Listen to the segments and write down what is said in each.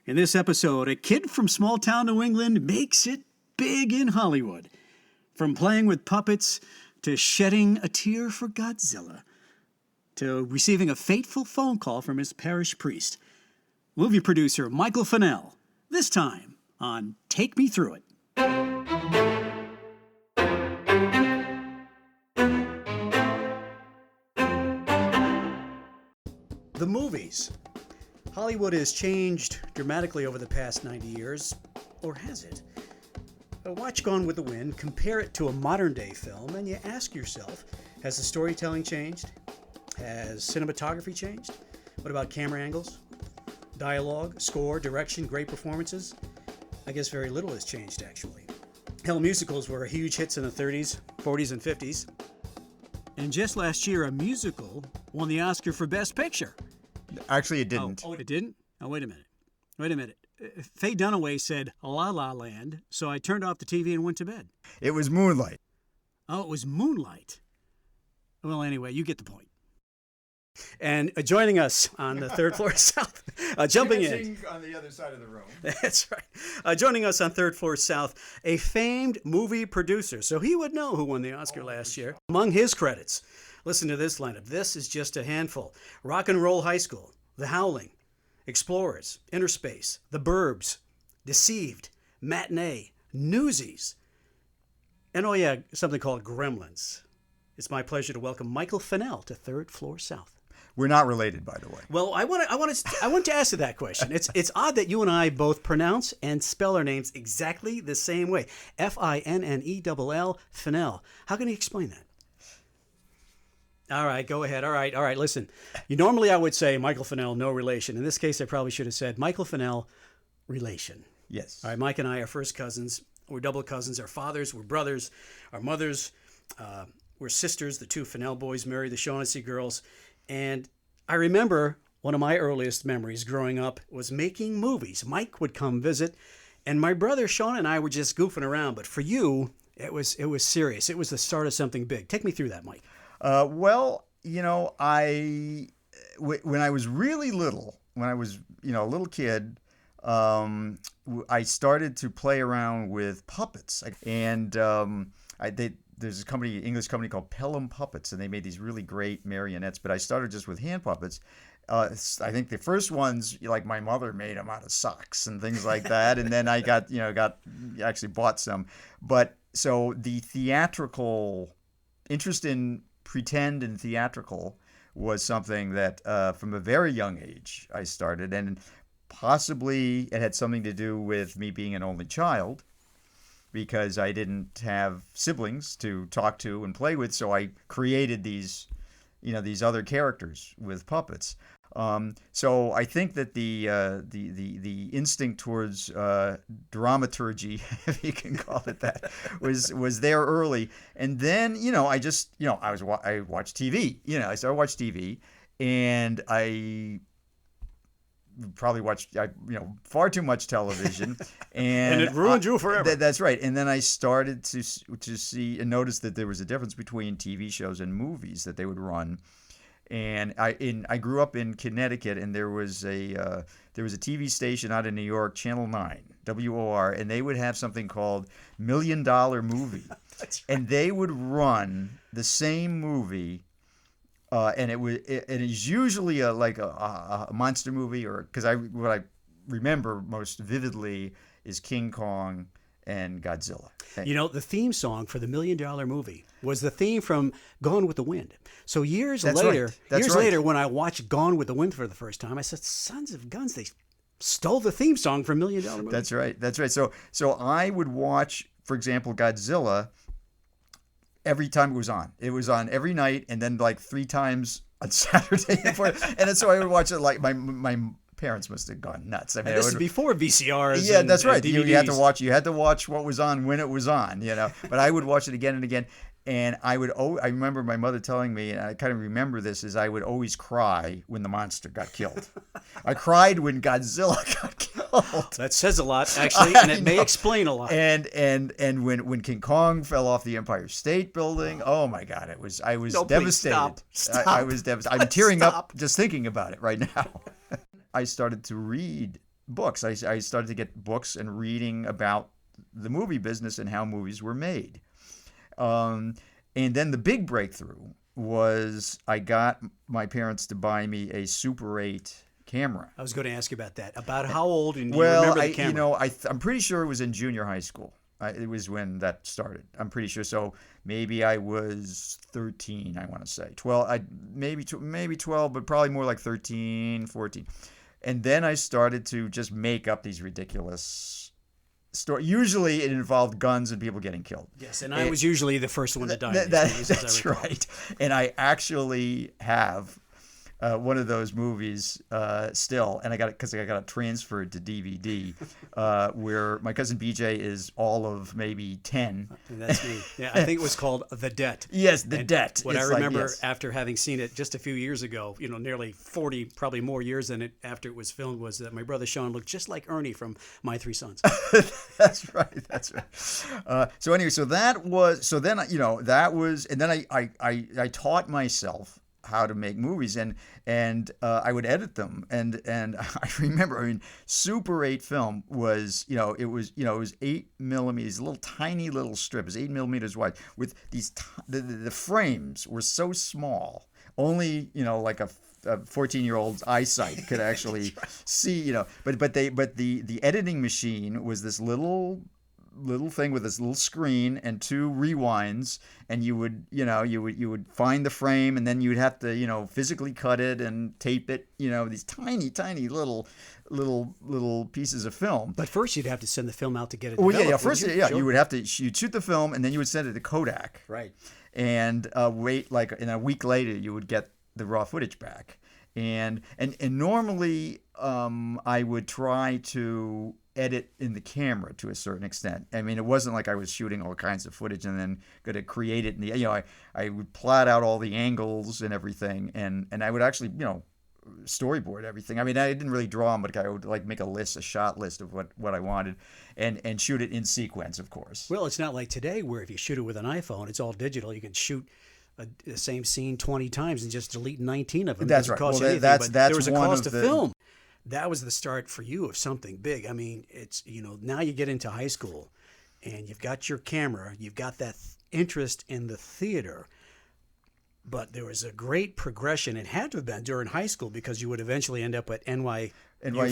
In this episode, a kid from small town New England makes it big in Hollywood. From playing with puppets to shedding a tear for Godzilla to receiving a fateful phone call from his parish priest. Movie producer Michael Finnell, this time on Take Me Through It. The movies. Hollywood has changed dramatically over the past 90 years, or has it? Watch Gone with the Wind, compare it to a modern-day film, and you ask yourself, has the storytelling changed? Has cinematography changed? What about camera angles? Dialogue, score, direction, great performances? I guess very little has changed, actually. Hell, musicals were huge hits in the 30s, 40s, and 50s. And just last year, a musical won the Oscar for Best Picture. Actually, it didn't. Oh, it didn't? Oh, wait a minute. Faye Dunaway said La La Land, so I turned off the TV and went to bed. It was Moonlight. Oh, it was Moonlight. Well, anyway, you get the point. And joining us on the third floor south, jumping in. On the other side of the room. That's right. Joining us on third floor south, a famed movie producer. So he would know who won the Oscar last year. Among his credits, listen to this lineup. This is just a handful. Rock and Roll High School, The Howling, Explorers, Inner Space, The Burbs, Deceived, Matinee, Newsies, and oh yeah, something called Gremlins. It's my pleasure to welcome Michael Finnell to Third Floor South. We're not related, by the way. Well, I want to ask you that question. It's odd that you and I both pronounce and spell our names exactly the same way. Finnell, Finnell. How can you explain that? All right, go ahead. All right. Listen, normally I would say Michael Finnell, no relation. In this case, I probably should have said Michael Finnell, relation. Yes. All right, Mike and I are first cousins. We're double cousins. Our fathers were brothers. Our mothers were sisters. The two Finnell boys married the Shaughnessy girls. And I remember one of my earliest memories growing up was making movies. Mike would come visit, and my brother Sean and I were just goofing around. But for you, it was serious. It was the start of something big. Take me through that, Mike. Well, when I was really little, when I was, a little kid, I started to play around with puppets. And there's a English company called Pelham Puppets, and they made these really great marionettes. But I started just with hand puppets. I think the first ones, like my mother made them out of socks and things like that. And then I actually bought some. But so the theatrical interest in pretend and theatrical was something that from a very young age I started, and possibly it had something to do with me being an only child because I didn't have siblings to talk to and play with, so I created these other characters with puppets. So I think that the instinct towards dramaturgy, if you can call it that, was there early. And then I watched TV. I started to watch TV, and I probably watched far too much television, and it ruined you forever. That's right. And then I started to see and notice that there was a difference between TV shows and movies that they would run. And I grew up in Connecticut, and there was a TV station out in New York, Channel 9, WOR, and they would have something called $1 Million Movie. That's right. And they would run the same movie, and it is usually a monster movie, or because what I remember most vividly is King Kong and Godzilla. The theme song for the $1 Million Movie was the theme from Gone with the Wind. So years later, when I watched Gone with the Wind for the first time, I said, "Sons of guns! They stole the theme song from $1 Million Movie." That's right. So I would watch, for example, Godzilla every time it was on. It was on every night, and then like 3 times on Saturday. And then so I would watch it like my parents must have gone nuts. I mean, this is before VCRs. Yeah, that's right. You had to watch what was on when it was on. But I would watch it again and again. And I remember my mother telling me, and I kind of remember this, is I would always cry when the monster got killed. I cried when Godzilla got killed. That says a lot, actually, and it may explain a lot. And when King Kong fell off the Empire State Building, oh my God, I was devastated. Stop. I was devastated. I'm tearing up just thinking about it right now. I started to read books. I started to get books and reading about the movie business and how movies were made. And then the big breakthrough was I got my parents to buy me a Super 8 camera. I was going to ask you about that. About how old, and do you Well, remember the camera? I'm pretty sure it was in junior high school. It was when that started. I'm pretty sure. So maybe I was 13, I want to say. 12, maybe 12, but probably more like 13, 14. And then I started to just make up these ridiculous stories. Usually it involved guns and people getting killed. Yes, and I was usually the first one to die. In these movies, that's right. And I actually have one of those movies still, and I got it because I got it transferred to DVD, where my cousin BJ is all of maybe 10. And that's me. Yeah, I think it was called The Debt. Yes, The Debt. What I remember after having seen it just a few years ago, nearly 40, probably more years than it after it was filmed, was that my brother Sean looked just like Ernie from My Three Sons. That's right. That's right. So anyway, and then I taught myself how to make movies, and I would edit them, and I remember, Super 8 film was, it was 8 millimeters, a little tiny little strip, it was 8 millimeters wide, with these the frames were so small, only like a 14-year-old's eyesight could actually see, but the editing machine was this little thing with this little screen and 2 rewinds, and you would find the frame, and then you would have to physically cut it and tape it, these tiny little pieces of film. But first you'd have to send the film out to get it developed. Well, First you would have to, you'd shoot the film, and then you would send it to Kodak, right, and wait, like, in a week later you would get the raw footage back, and normally I would try to edit in the camera to a certain extent. It wasn't like I was shooting all kinds of footage and then going to create it in the, I would plot out all the angles and everything, and I would actually, storyboard everything. I didn't really draw them, but I would make a shot list of what I wanted, and shoot it in sequence, of course. Well, it's not like today where if you shoot it with an iPhone, it's all digital. You can shoot the same scene 20 times and just delete 19 of them. That's right. Well, that's there was a cost to film. That was the start for you of something big. It's, now you get into high school and you've got your camera, you've got that interest in the theater, but there was a great progression. It had to have been during high school, because you would eventually end up at NYU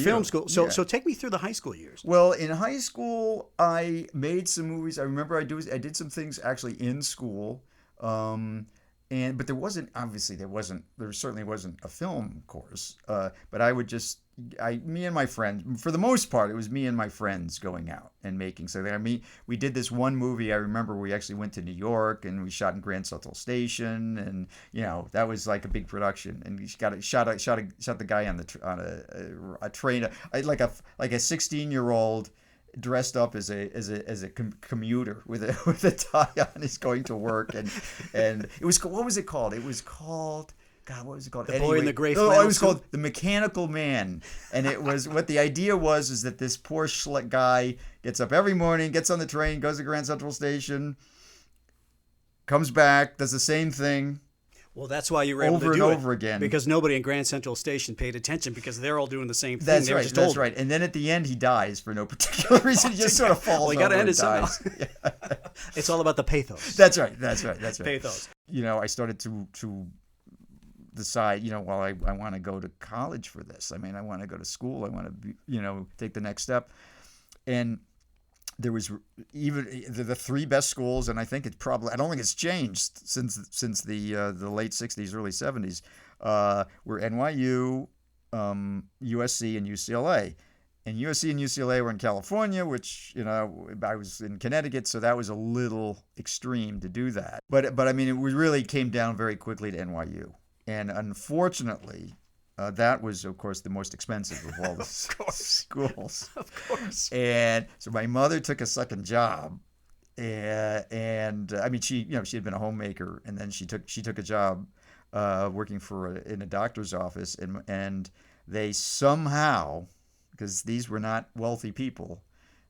Film School. So take me through the high school years. Well, in high school, I made some movies. I remember I did some things actually in school. But there certainly wasn't a film course. But I would me and my friends, for the most part, it was me and my friends going out and making. So we did this one movie. I remember we actually went to New York and we shot in Grand Central Station, and that was like a big production. And we shot the guy on a train, like a 16-year-old. Dressed up as a commuter with a tie on, is going to work, and it was, what was it called? It was called, God, what was it called? The Boy in the Gray Flannel. No, it was called The Mechanical Man, and it was, what the idea was is that this poor guy gets up every morning, gets on the train, goes to Grand Central Station, comes back, does the same thing. Well, that's why you were able to do it. Over and over again. Because nobody in Grand Central Station paid attention, because they're all doing the same thing. That's right. That's right. And then at the end, he dies for no particular reason. He just sort of falls over and dies. It's all about the pathos. That's right. Pathos. I started to decide, well, I want to go to college for this. I want to go to school. I want to, take the next step. And there was even the 3 best schools, and I think I don't think it's changed since the late 60s, early 70s, were NYU, USC, and UCLA. And USC and UCLA were in California, which, I was in Connecticut, so that was a little extreme to do that. But it really came down very quickly to NYU. And unfortunately, that was, of course, the most expensive of all the schools. Of course. And so my mother took a second job, and she had been a homemaker, and then she took a job working in a doctor's office, and they somehow, because these were not wealthy people,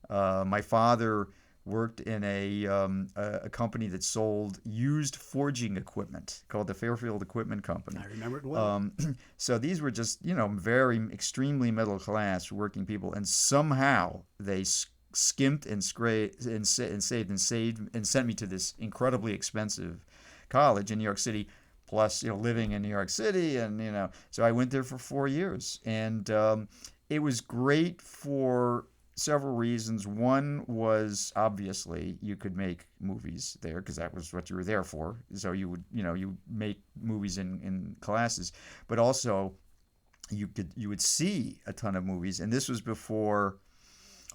my father worked in a company that sold used forging equipment called the Fairfield Equipment Company. I remember it well. So these were just, very extremely middle class working people, and somehow they skimped and saved and sent me to this incredibly expensive college in New York City. Plus, living in New York City, and so I went there for 4 years, and it was great for several reasons. One was obviously you could make movies there because that was what you were there for. So you would, you make movies in classes, but also you would see a ton of movies, and this was before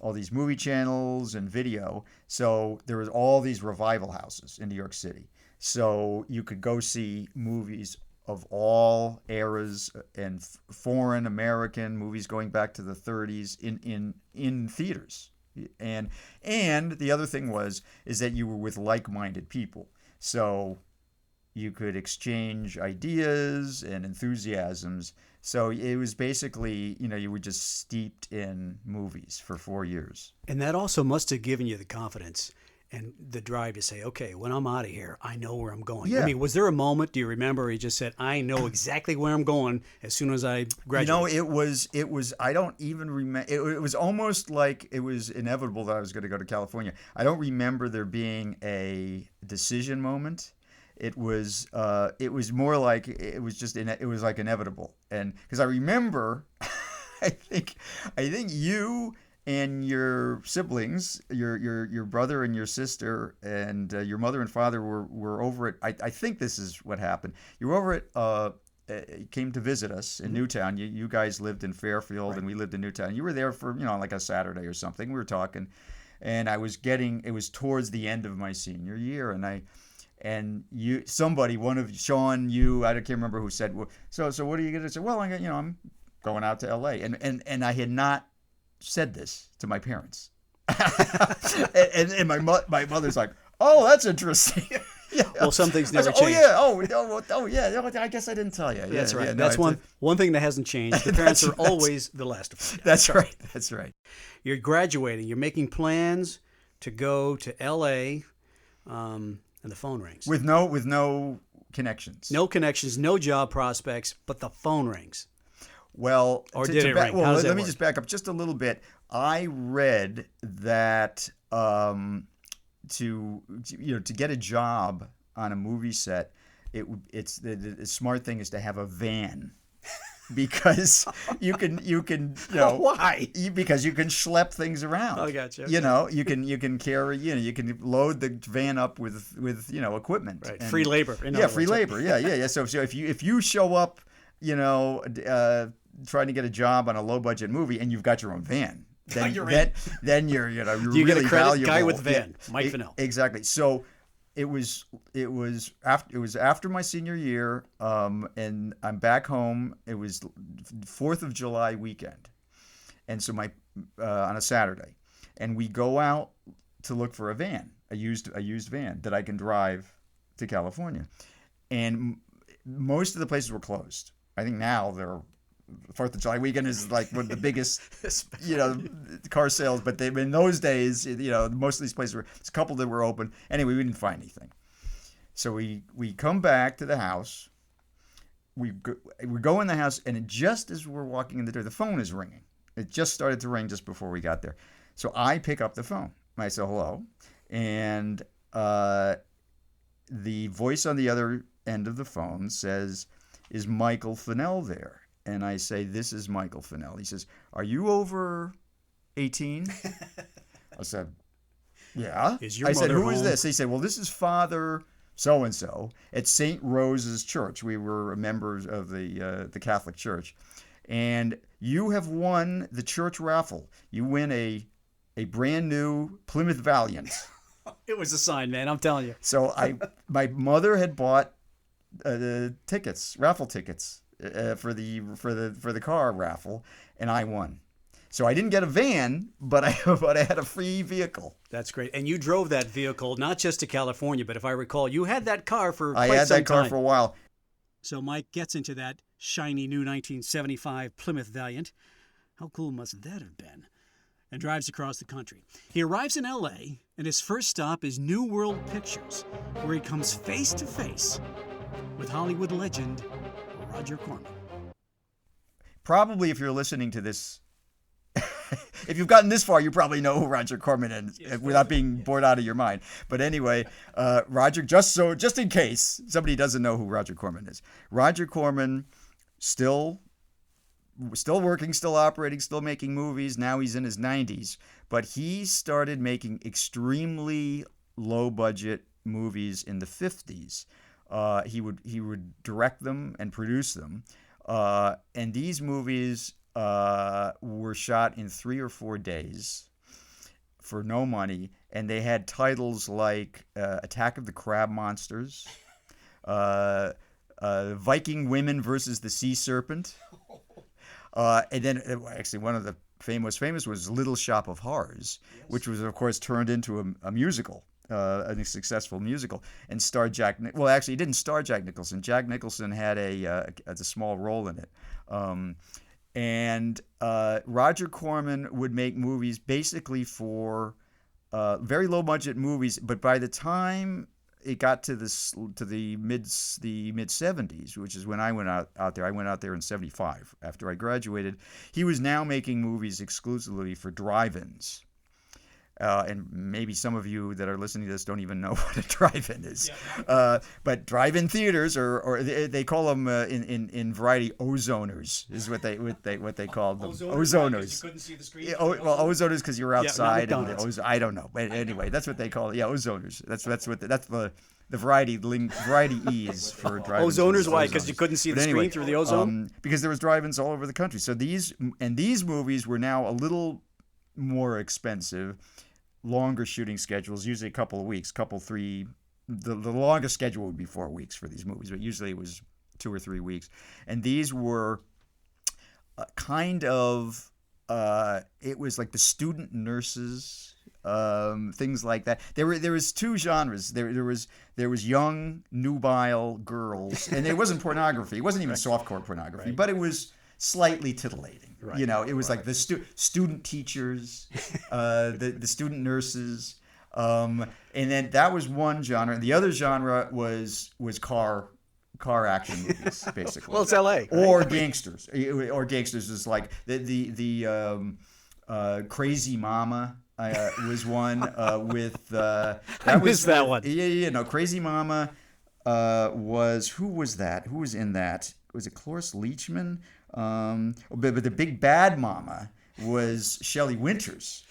all these movie channels and video. So there was all these revival houses in New York City. So you could go see movies of all eras and foreign American movies going back to the 30s in theaters. And the other thing is that you were with like-minded people. So you could exchange ideas and enthusiasms. So it was basically, you were just steeped in movies for 4 years. And that also must have given you the confidence and the drive to say, okay, when I'm out of here, I know where I'm going. Yeah. I mean, was there a moment, do you remember, where you just said, I know exactly where I'm going as soon as I graduate? It was, I don't even remember, it was almost like it was inevitable that I was going to go to California. I don't remember there being a decision moment. It was more like, it was like inevitable. And because I remember, I think you and your siblings, your brother and your sister, and your mother and father were over at. I think this is what happened. You were over at. Came to visit us in Newtown. You guys lived in Fairfield, right, and we lived in Newtown. You were there for like a Saturday or something. We were talking, and it was towards the end of my senior year, and Sean, I can't remember who said, well, so what are you gonna say? Well, I'm going out to L.A. and I had not said this to my parents, and my mother's like, "Oh, that's interesting." Yeah. Well, some things never change. change. Oh yeah. I guess I didn't tell you. That's right. Yeah, that's one thing that hasn't changed. The parents are always the last to find out. That's right. That's right. You're graduating. You're making plans to go to L.A. And the phone rings. With no connections. No connections. No job prospects. But the phone rings. Well, or did it ring? Well, let me just back up just a little bit. I read that to get a job on a movie set, it's the smart thing is to have a van. Because you can why? Because you can schlep things around. I gotcha. You can carry, you can load the van up with equipment. Right. Free labor. Free labor. Yeah. So if you show up, trying to get a job on a low budget movie and you've got your own van, then you're really you get a credit valuable. Guy with the van, Mike Finnell. Exactly. So it was after my senior year, and I'm back home. It was 4th of July weekend, and so on a Saturday, and we go out to look for a used van that I can drive to California, and most of the places were closed. I think now they're 4th of July weekend is like one of the biggest, car sales. But in those days, most of these places there's a couple that were open. Anyway, we didn't find anything. So we come back to the house. We go in the house, and just as we're walking in the door, the phone is ringing. It just started to ring just before we got there. So I pick up the phone. I say hello, and the voice on the other end of the phone says, "Is Michael Finnell there?" And I say, "This is Michael Finnell." He says, "Are you over 18?" I said, "Yeah." I said, "Who is this?" He said, "Well, this is Father so-and-so at St. Rose's Church." We were members of the Catholic Church. "And you have won the church raffle. You win a brand new Plymouth Valiant." It was a sign, man. I'm telling you. So my mother had bought raffle tickets for the car raffle, and I won. So I didn't get a van, but I had a free vehicle. That's great. And you drove that vehicle not just to California, but if I recall, you had that car for quite some time. I had that car for a while. So Mike gets into that shiny new 1975 Plymouth Valiant. How cool must that have been? And drives across the country. He arrives in L.A., and his first stop is New World Pictures, where he comes face to face with Hollywood legend Roger Corman. Probably if you're listening to this, if you've gotten this far, you probably know who Roger Corman is without being bored out of your mind. But anyway, Roger, just in case somebody doesn't know who Roger Corman is, Roger Corman still working, still operating, still making movies. Now he's in his 90s, but he started making extremely low budget movies in the 50s. He would direct them and produce them, and these movies were shot in 3 or 4 days for no money, and they had titles like Attack of the Crab Monsters, Viking Women versus the Sea Serpent, and then actually one of the famous was Little Shop of Horrors, which was of course turned into a musical, a successful musical, and starred well, actually it didn't star Jack Nicholson. Jack Nicholson had a small role in it. And Roger Corman would make movies basically for very low budget movies, but by the time it got to the mid 70s, which is when I went out there. I went out there in 75 after I graduated. He was now making movies exclusively for drive-ins. And maybe some of you that are listening to this don't even know what a drive-in is. Yeah. But drive-in theaters, or they call them in variety ozoners, is what they called them. Ozoners. You couldn't see the screen. Ozoners because you were outside. I don't know, but anyway, that's what they call it. Yeah, ozoners. That's the variety E is for drive-ins. Ozoners, why? Because you couldn't see the screen through the ozone. Because there was drive-ins all over the country. So these movies were now a little more expensive. Longer shooting schedules, usually a couple of weeks, the longest schedule would be 4 weeks for these movies, but usually it was 2 or 3 weeks. And these were kind of, it was like the student nurses, things like that. There was 2 genres. There was young, nubile girls, and it wasn't pornography. It wasn't even softcore pornography, but it was slightly titillating. Right. You know, it was like the student teachers, the student nurses, and then that was one genre. And the other genre was car action movies, basically. Well, it's L.A. Right? Or gangsters. Or gangsters is like the Crazy Mama was one with. I missed that one. Yeah. No, Crazy Mama who was that? Who was in that? Was it Cloris Leachman? But the big bad mama was Shelley Winters.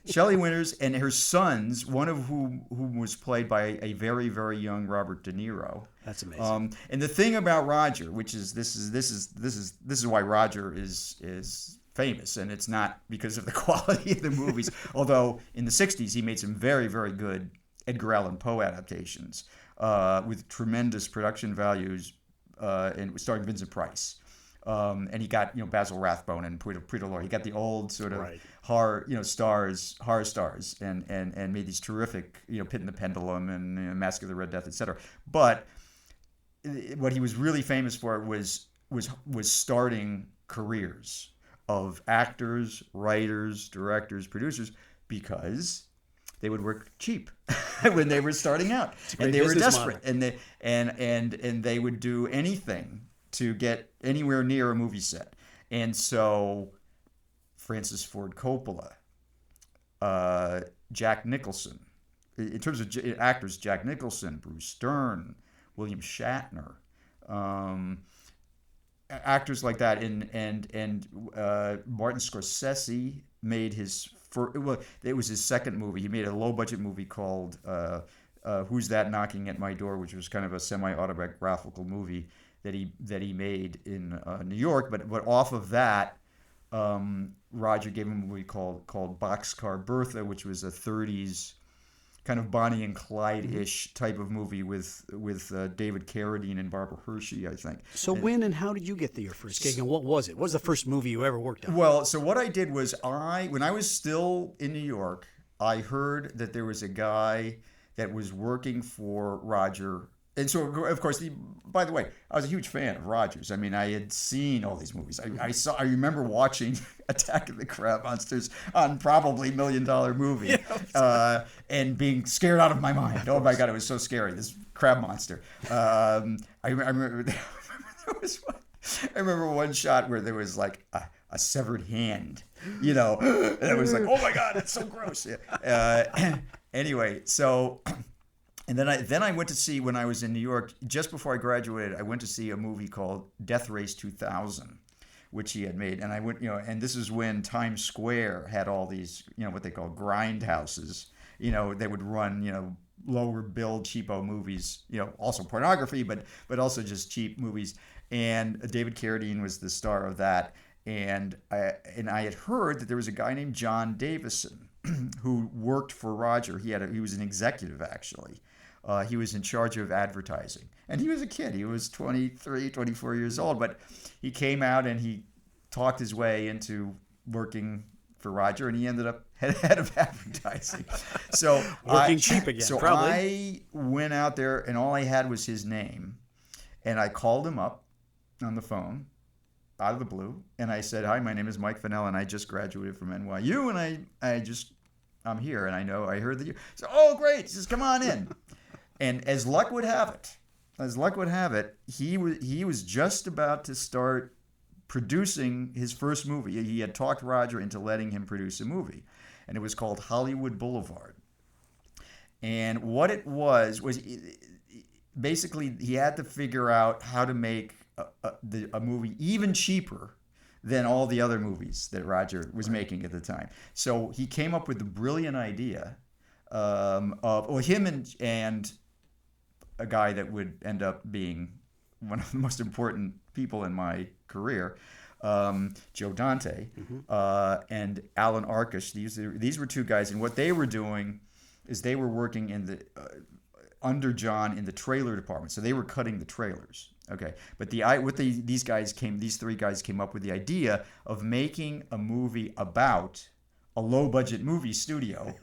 Shelley Winters and her sons, one of whom was played by a very, very young Robert De Niro. That's amazing. And the thing about Roger, which is this is why Roger is famous, and it's not because of the quality of the movies. Although in the 60s he made some very, very good Edgar Allan Poe adaptations with tremendous production values, and starring Vincent Price. And he got Basil Rathbone and Peter Lorre. He got the old sort of horror stars, and made these terrific Pit and the Pendulum and Mask of the Red Death, etc. But what he was really famous for was starting careers of actors, writers, directors, producers, because they would work cheap when they were starting out, and they were desperate, model. and they would do anything to get anywhere near a movie set. And so Francis Ford Coppola, Jack Nicholson, in terms of actors, Jack Nicholson, Bruce Stern, William Shatner, actors like that, and Martin Scorsese made it was his second movie. He made a low-budget movie called Who's That Knocking at My Door, which was kind of a semi-autobiographical movie that he made in New York. But off of that, Roger gave him a movie called Boxcar Bertha, which was a 30s kind of Bonnie and Clyde-ish type of movie with David Carradine and Barbara Hershey, I think. So when and how did you get your first gig, and what was it? What was the first movie you ever worked on? Well, so what I did was when I was still in New York, I heard that there was a guy that was working for Roger And so, of course, by the way, I was a huge fan of Rogers. I mean, I had seen all these movies. I remember watching Attack of the Crab Monsters on probably $1 Million movie, and being scared out of my mind. Oh my God, it was so scary. This crab monster. I remember there was one. I remember one shot where there was like a severed hand. And it was like, oh my God, that's so gross. Anyway, so. And then I went to see, when I was in New York, just before I graduated, I went to see a movie called Death Race 2000, which he had made. And I went, and this is when Times Square had all these, what they call grindhouses. They would run, lower bill, cheapo movies, also pornography, but also just cheap movies. And David Carradine was the star of that. And I had heard that there was a guy named John Davison who worked for Roger. He was an executive, actually. He was in charge of advertising. And he was a kid. He was 23, 24 years old. But he came out and he talked his way into working for Roger, and he ended up head of advertising. So working cheap again, so probably. I went out there, and all I had was his name. And I called him up on the phone out of the blue, and I said, "Hi, my name is Mike Finnell, and I just graduated from NYU, and I'm here, and I heard that you." So, oh, great, just come on in. And as luck would have it, he was just about to start producing his first movie. He had talked Roger into letting him produce a movie, and it was called Hollywood Boulevard. And what it was basically he had to figure out how to make a movie even cheaper than all the other movies that Roger was making at the time. So he came up with the brilliant idea of him and a guy that would end up being one of the most important people in my career, Joe Dante, and Alan Arkush. These were two guys, and what they were doing is they were working in the under John in the trailer department. So they were cutting the trailers. Okay, but these three guys came up with the idea of making a movie about a low budget movie studio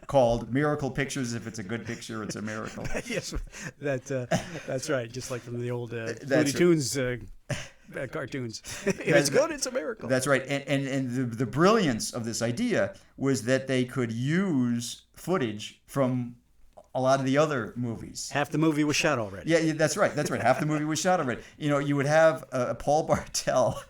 called Miracle Pictures. If it's a good picture, it's a miracle. Yes, that's right. Just like from the old Looney Tunes cartoons. If it's good, it's a miracle. That's right. And the brilliance of this idea was that they could use footage from a lot of the other movies. Half the movie was shot already. Yeah, that's right. Half the movie was shot already. You would have Paul Bartel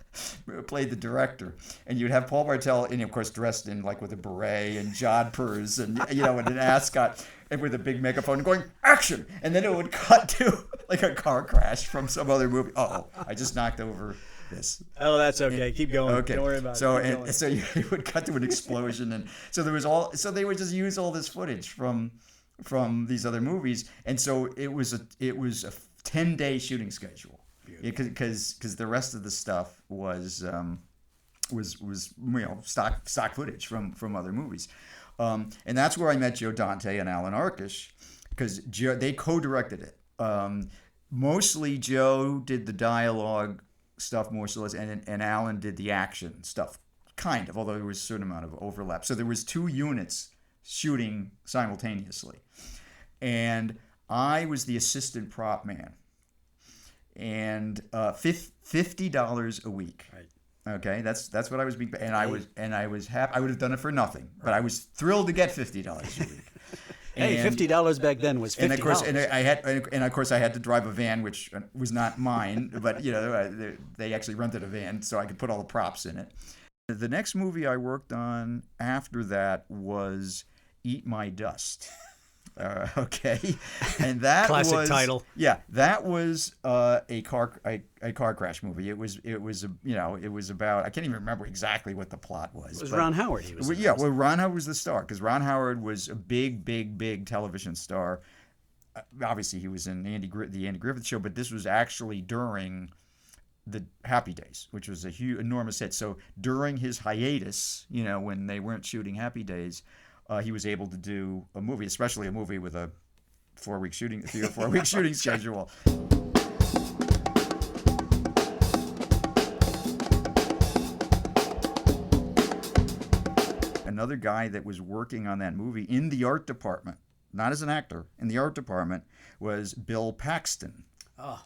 played the director, and you'd have Paul Bartel, and of course dressed in like with a beret and jodhpurs and and an ascot and with a big megaphone going action, and then it would cut to like a car crash from some other movie. Oh, I just knocked over this. Oh, that's okay. Keep going. Okay. Don't worry about it. So you would cut to an explosion, and so they would just use all this footage from these other movies, and so it was a 10-day shooting schedule, because the rest of the stuff was stock footage from other movies, and that's where I met Joe Dante and Alan Arkush, because they co-directed it. Mostly Joe did the dialogue stuff more so, and Alan did the action stuff, kind of, although there was a certain amount of overlap. So there was 2 units shooting simultaneously, and I was the assistant prop man, and $50 a week. Right. Okay, that's what I was being paid, and I was happy. I would have done it for nothing, but I was thrilled to get $50 a week. Hey, $50 back then was $50. And of course, I had to drive a van, which was not mine, but they actually rented a van so I could put all the props in it. The next movie I worked on after that was Eat My Dust. Okay, and that classic title. Yeah, that was a car crash movie. It was about, I can't even remember exactly what the plot was. It was Ron Howard. Ron Howard was the star, because Ron Howard was a big television star. Obviously, he was in the Andy Griffith Show, but this was actually during the Happy Days, which was a huge, enormous hit. So during his hiatus, when they weren't shooting Happy Days, he was able to do a movie, especially a movie with a 3 or 4 week shooting schedule. Another guy that was working on that movie in the art department not as an actor, in the art department was Bill Paxton. Oh,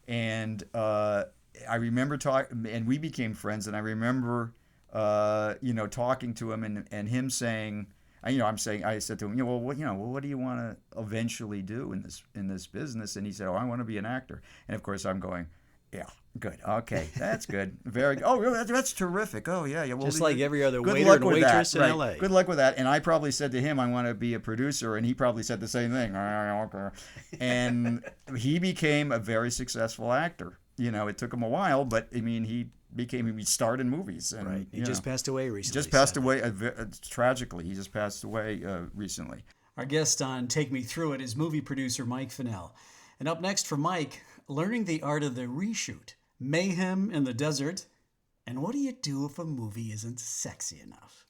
And I remember talking, and we became friends. And I remember, talking to him and him saying, I said to him, what do you want to eventually do in this business? And he said, I want to be an actor. And of course, I'm going, yeah, good, okay, that's good, very good. Oh, really? That's terrific. Oh, yeah, yeah. Well, just like every other good waiter luck and with waitress that. in Right. L.A. Good luck with that. And I probably said to him, I want to be a producer, and he probably said the same thing. And he became a very successful actor. It took him a while, but I mean, he starred in movies. And, Right. He just passed away recently. Just passed away tragically. He just passed away recently. Our guest on Take Me Through It is movie producer Mike Finnell. And up next for Mike, learning the art of the reshoot, mayhem in the desert, and what do you do if a movie isn't sexy enough?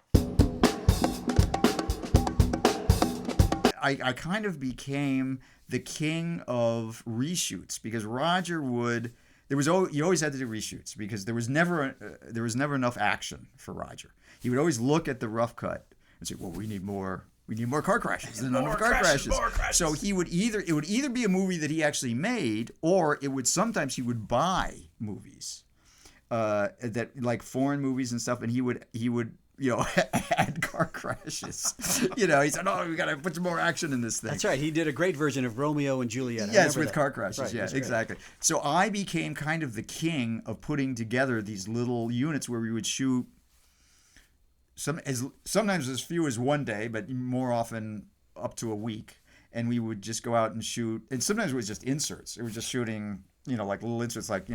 I kind of became the king of reshoots because Roger would. You always had to do reshoots because there was never enough action for Roger. He would always look at the rough cut and say, "Well, we need more car crashes. There's not enough car crashes." So it would either be a movie that he actually made, or sometimes he would buy movies that like foreign movies and stuff, and he would add car crashes. He said, "Oh, we got to put some more action in this thing." That's right. He did a great version of Romeo and Juliet. Yes, with car crashes. Right, yeah, exactly. So I became kind of the king of putting together these little units where we would shoot sometimes as few as one day, but more often up to a week. And we would just go out and shoot. And sometimes it was just inserts. It was just shooting, like little inserts, like,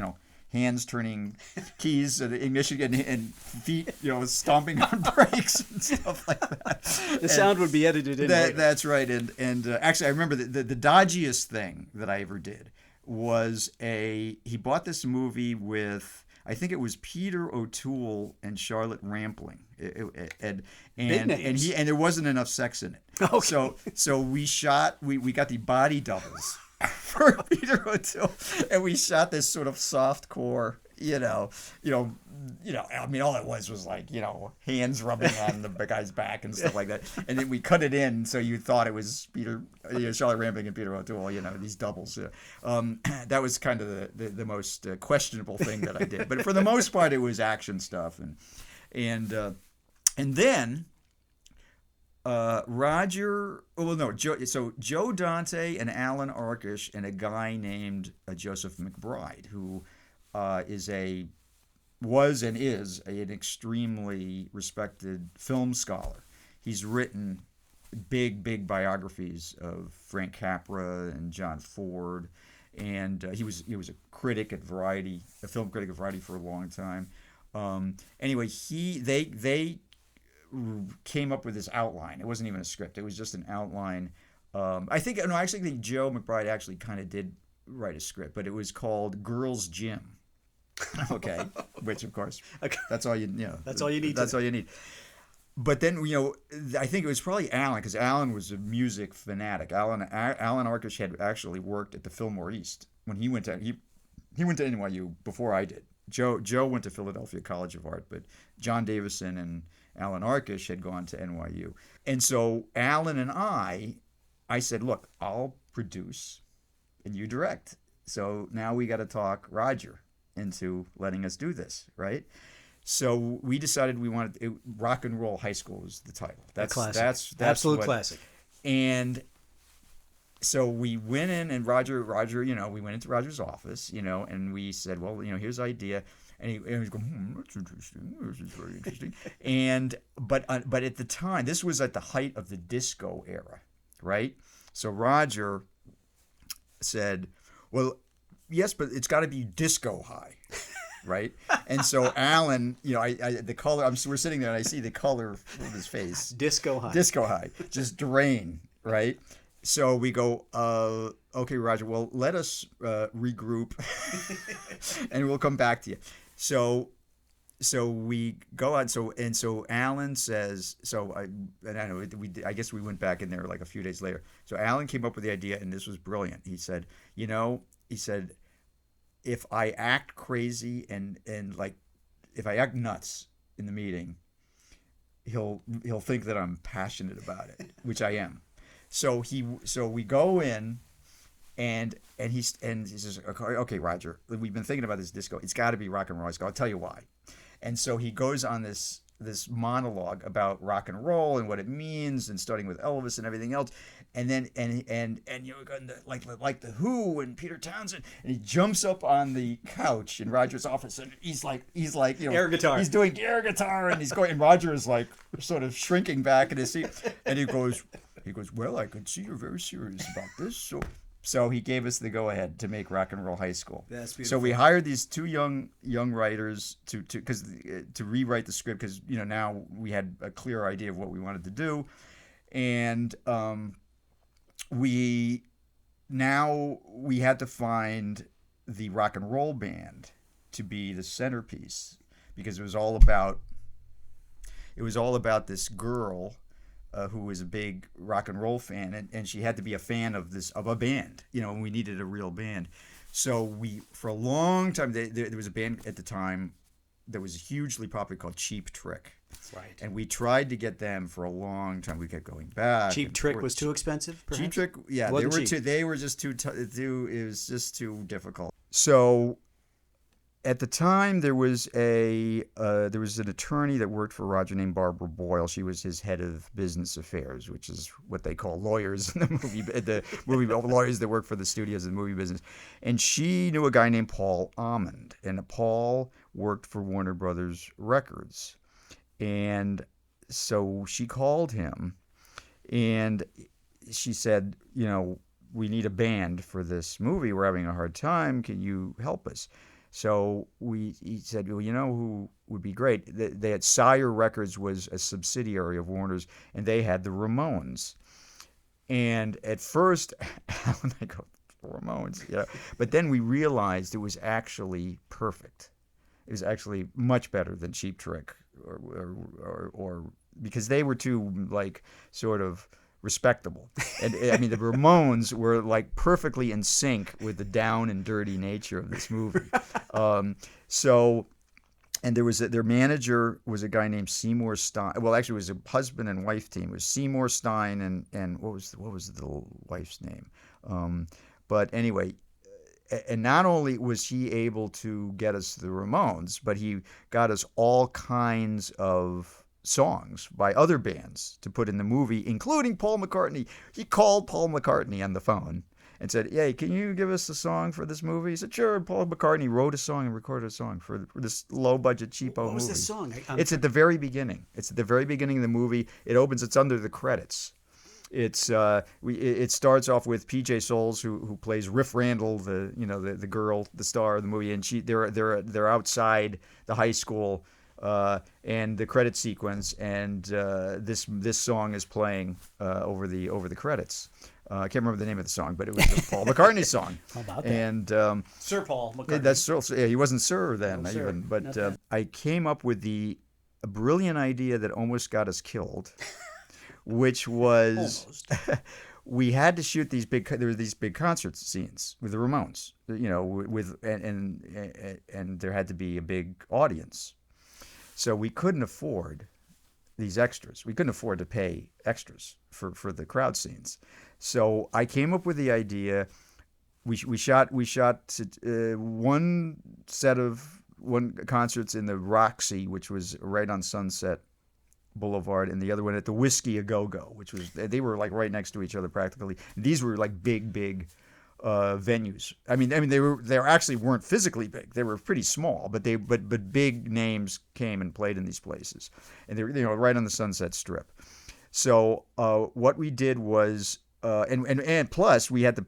hands turning keys and ignition and feet, stomping on brakes and stuff like that. The sound would be edited in. That's right. And actually, I remember the dodgiest thing that I ever did was he bought this movie with, I think it was Peter O'Toole and Charlotte Rampling, and there wasn't enough sex in it. Okay. So we got the body doubles for Peter O'Toole, and we shot this sort of soft core, I mean, all it was like, hands rubbing on the guy's back and stuff like that. And then we cut it in so you thought it was Charlotte Rampling and Peter O'Toole, these doubles. That was kind of the most questionable thing that I did. But for the most part, it was action stuff. And then Joe Dante and Alan Arkish and a guy named Joseph McBride, who was and is an extremely respected film scholar. He's written big biographies of Frank Capra and John Ford, and he was a critic at Variety, a film critic at Variety for a long time. Anyway, they came up with this outline. It wasn't even a script. It was just an outline. I actually think Joe McBride actually kind of did write a script, but it was called Girls' Gym. Okay, which of course, that's all you That's all you need. That's all you need. But then I think it was probably Alan, because Alan was a music fanatic. Alan Arkish had actually worked at the Fillmore East when he went to NYU before I did. Joe went to Philadelphia College of Art, but John Davison and Alan Arkish had gone to NYU. And so Alan and I said, look, I'll produce and you direct. So now we got to talk Roger into letting us do this, right? So we decided we wanted Rock and Roll High School was the title. That's classic. That's absolute classic. And so we went in, and Roger, we went into Roger's office, and we said, well, here's the idea. And he was going, that's interesting. This is very interesting. But at the time, this was at the height of the disco era, right? So Roger said, well, yes, but it's got to be disco high, right? And so Alan, the color, we're sitting there and I see the color of his face. Disco high, just drain, right? So we go, okay, Roger, well, let us regroup and we'll come back to you. So we go on. So Alan says, I guess we went back in there like a few days later. So Alan came up with the idea, and this was brilliant. He said, if I act crazy and like if I act nuts in the meeting, he'll think that I'm passionate about it, which I am. So we go in, and he says, okay, Roger, we've been thinking about this disco. It's got to be rock and roll. I'll tell you why. And so he goes on this monologue about rock and roll and what it means, and starting with Elvis and everything else, and then and you know, like the Who and Peter Townsend, and he jumps up on the couch in Roger's office, and he's like you know, air guitar. He's doing air guitar, and he's going, and Roger is like sort of shrinking back in his seat, and he goes, well, I could see you're very serious about this, so he gave us the go-ahead to make Rock and Roll High School. That's beautiful. So we hired these two young writers to rewrite the script, because you know, now we had a clear idea of what we wanted to do, and we had to find the rock and roll band to be the centerpiece, because it was all about this girl who was a big rock and roll fan, and she had to be a fan of a band, you know, and we needed a real band. So for a long time, there was a band at the time that was hugely popular called Cheap Trick. Right. And we tried to get them for a long time. We kept going back. Cheap Trick was too expensive, perhaps? Cheap Trick, yeah, they were just too. It was just too difficult. So at the time, there was an attorney that worked for Roger named Barbara Boyle. She was his head of business affairs, which is what they call lawyers in the movie lawyers that work for the studios in the movie business. And she knew a guy named Paul Almond, and Paul worked for Warner Brothers Records. And so she called him, and she said, you know, we need a band for this movie. We're having a hard time. Can you help us? So he said, well, you know who would be great? They had Sire Records, was a subsidiary of Warner's, and they had the Ramones. And at first, Alan, I go, Ramones, yeah. But then we realized it was actually perfect. It was actually much better than Cheap Trick, or because they were too like sort of respectable. And I mean, the Ramones were like perfectly in sync with the down and dirty nature of this movie. And there was their manager was a guy named Seymour Stein. Well, actually, it was a husband and wife team. It was Seymour Stein and what was the wife's name? But anyway, and not only was he able to get us the Ramones, but he got us all kinds of songs by other bands to put in the movie, including Paul McCartney. He called Paul McCartney on the phone and said, hey, can you give us a song for this movie? He said, sure. Paul McCartney wrote a song and recorded a song for this low-budget, cheapo movie. What was the song? It's at the very beginning. It's at the very beginning of the movie. It opens. It's under the credits. It starts off with PJ Soles, who plays Riff Randall, the girl, the star of the movie, and they're outside the high school, and the credit sequence, and this song is playing over the credits. I can't remember the name of the song, but it was a Paul McCartney song. How about that? And Sir Paul McCartney. That's he wasn't Sir then, No, sir. even. But I came up with a brilliant idea that almost got us killed, which was we had to shoot there were these big concert scenes with the Ramones, you know, and there had to be a big audience. So we couldn't afford these extras. We couldn't afford to pay extras for the crowd scenes. So I came up with the idea. We shot one concerts in the Roxy, which was right on Sunset Boulevard, and the other one at the Whiskey A Go Go, which was, they were like right next to each other practically. These were like big venues. I mean they actually weren't physically big. They were pretty small, but big names came and played in these places, and they were, you know, right on the Sunset Strip. So what we did was and plus we had to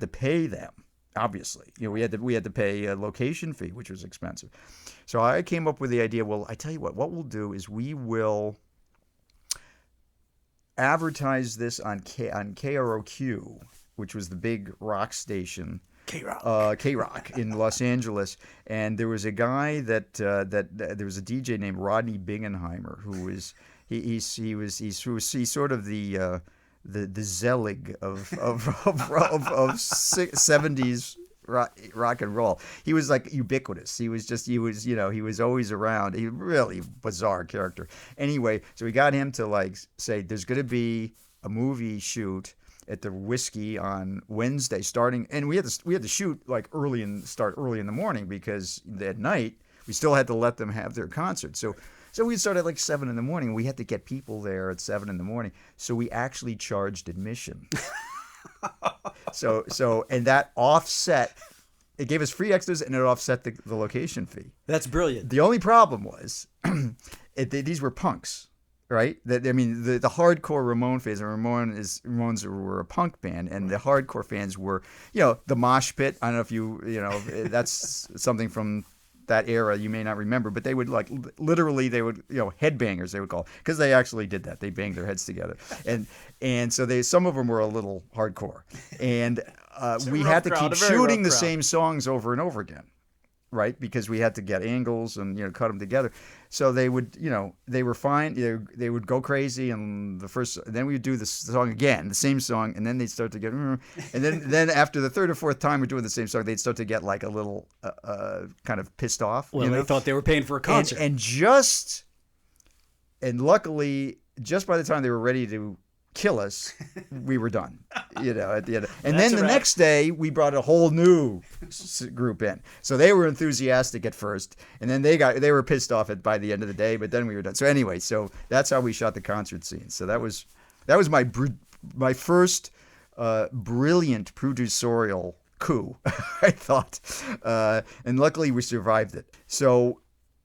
pay them. Obviously, you know, we had to pay a location fee, which was expensive. So I came up with the idea. Well, I tell you what we'll do is we will advertise this on KROQ, which was the big rock station, K-Rock in Los Angeles. And there was a guy that there was a DJ named Rodney Bingenheimer who was he's sort of the Zelig of 70s rock and roll. He was like ubiquitous. He was always around. He was a really bizarre character. Anyway, so we got him to like say there's going to be a movie shoot at the Whiskey on Wednesday, and we had to shoot like start early in the morning because at night we still had to let them have their concert. So we'd start at like 7 in the morning. We had to get people there at 7 in the morning. So we actually charged admission. And that offset. It gave us free extras and it offset the location fee. That's brilliant. The only problem was these were punks. Right? The hardcore Ramon fans, and Ramones were a punk band, and the hardcore fans were, the mosh pit. I don't know if that's something from that era you may not remember, but they would literally headbangers they would call, because they actually did that. They banged their heads together, and so some of them were a little hardcore, and we had to keep shooting the same songs over and over again. Right, because we had to get angles and cut them together. So they would, they were fine. They would go crazy, and then we would do the song again, the same song, and then they'd start to get, and then after the third or fourth time we're doing the same song, they'd start to get like a little kind of pissed off. Well, they thought they were paying for a concert, and luckily, just by the time they were ready to kill us, we were done, at the end. And then the next day we brought a whole new group in. So they were enthusiastic at first, and then they were pissed off by the end of the day, but then we were done. So anyway, that's how we shot the concert scene. So that was my first brilliant producerial coup, I thought. And luckily we survived it. So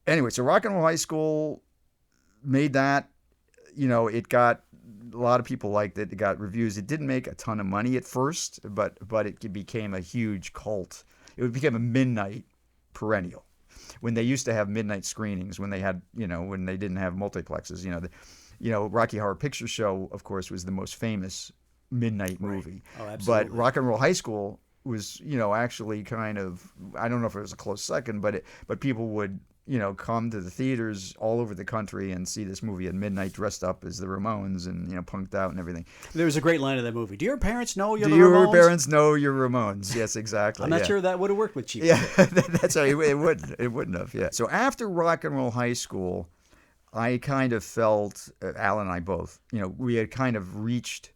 anyway, so Rock and Roll High School made that, it got a lot of people liked it. It got reviews. It didn't make a ton of money at first, but it became a huge cult. It became a midnight perennial. When they used to have midnight screenings, when they had, when they didn't have multiplexes, Rocky Horror Picture Show, of course, was the most famous midnight movie. Right. Oh, absolutely. But Rock and Roll High School was, actually kind of, I don't know if it was a close second, but people would, come to the theaters all over the country and see this movie at midnight dressed up as the Ramones and, punked out and everything. There was a great line in that movie. Do your parents know you're the Ramones? Ramones? Do your parents know you're Ramones? Yes, exactly. I'm not sure that would have worked with Chief. Yeah, that's right. It wouldn't have, yeah. So after Rock and Roll High School, I kind of felt, Alan and I both, we had kind of reached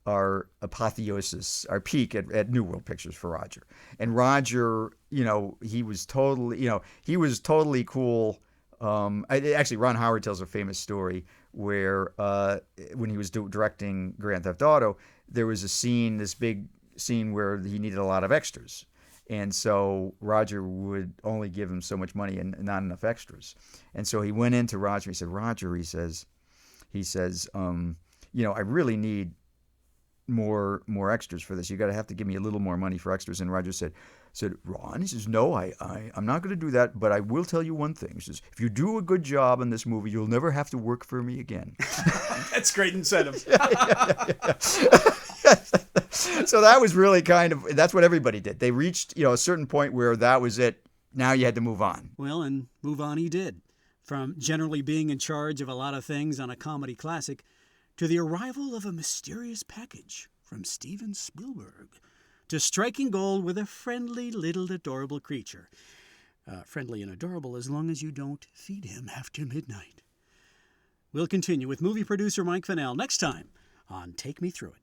our apotheosis, our peak at New World Pictures for Roger. And Roger, he was totally cool. Actually, Ron Howard tells a famous story where when he was directing Grand Theft Auto, there was this big scene where he needed a lot of extras. And so Roger would only give him so much money and not enough extras. And so he went into Roger. He said, Roger, he says, I really need more extras for this. You have to give me a little more money for extras. And Roger said, Ron, he says, no, I'm not going to do that, but I will tell you one thing. He says, if you do a good job in this movie, you'll never have to work for me again. That's great incentive. Yeah. So that was really that's what everybody did. They reached, a certain point where that was it. Now you had to move on. Well, and move on he did. From generally being in charge of a lot of things on a comedy classic to the arrival of a mysterious package from Steven Spielberg, to striking gold with a friendly little adorable creature. Friendly and adorable as long as you don't feed him after midnight. We'll continue with movie producer Mike Finnell next time on Take Me Through It.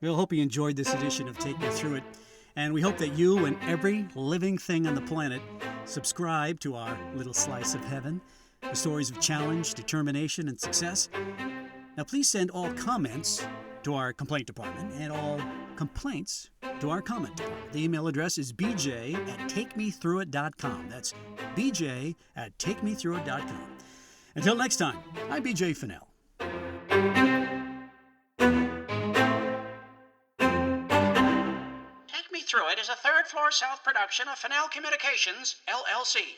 We'll hope you enjoyed this edition of Take Me Through It, and we hope that you and every living thing on the planet subscribe to our little slice of heaven, the stories of challenge, determination, and success. Now, please send all comments to our complaint department and all complaints to our comment department. The email address is bj@takemethroughit.com. That's bj@takemethroughit.com. Until next time, I'm BJ Finnell. Take Me Through It is a Third Floor South production of Finnell Communications, LLC.